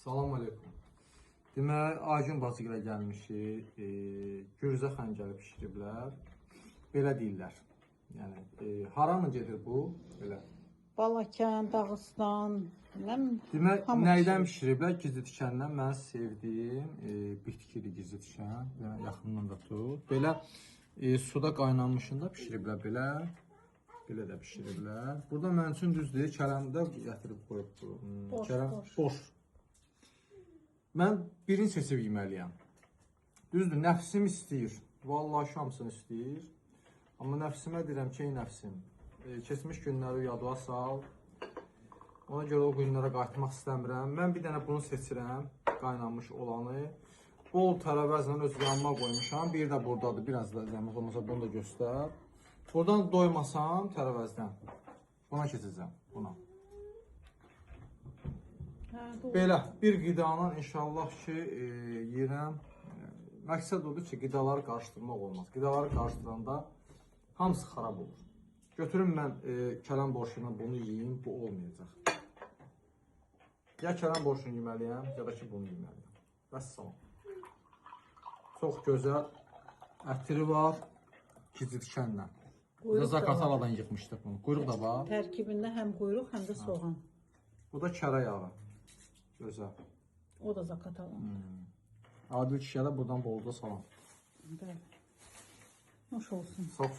Salam aleykum. Deməli, Acun bacı ilə gəlmişik. Gürzə xəncəli bişiriblər. Belə deyirlər. Yəni, haranı gedir bu? Belə. Balakən, Dağıstan, Demək, nəydən bişiriblər? Gizli tikəndən mən sevdiyim bitkidir gizli tikən. Yəni, yaxından da tut. Belə suda qaynanmışında bişiriblər belə. Belə də bişiriblər. Burada mənim üçün düzdür. Kələmdə gətirib qoyub bu. Boş. Mən birini seçib yeməliyəm. Düzdür, nəfsim istəyir. Vallahi şamsını istəyir. Amma nəfsimə deyirəm ki, ey nəfsim, keçmiş günləri yadıma sal. Ona görə o günlərə qayıtmaq istəmirəm. Mən bir dənə bunu seçirəm, qaynanmış olanı. Bol tərəvəzlə öz yanıma qoymuşam. Bir də buradadır, biraz da zəhmət olmasa bunu da göstər. Buradan doymasam tərəvəzdən. Buna keçəcəm, buna. Belə bir qidanın inşallah ki yeyirəm. Məqsəd odur ki, qidaları qarışdırmaq olmaz. Qidaları qarışdıranda hamısı xarab olur. Götürüm mən kələm borşuyla bunu yeyeyim, bu olmayacaq. Ya kələm borşunu yeməliyəm, ya da ki bunu yeməliyəm. Vəssalam. Çox gözəl ətiri var, gizli tikənlə. Zakataladan yıxmışdıq bunu. Quyruq da var. Tərkibində həm quyruq, həm də soğan. Bu da kərə yağı. Gözəl. O da zakatalan. Adil kişiyə də buradan bolca salam. Bəli. Hoş olsun. Çox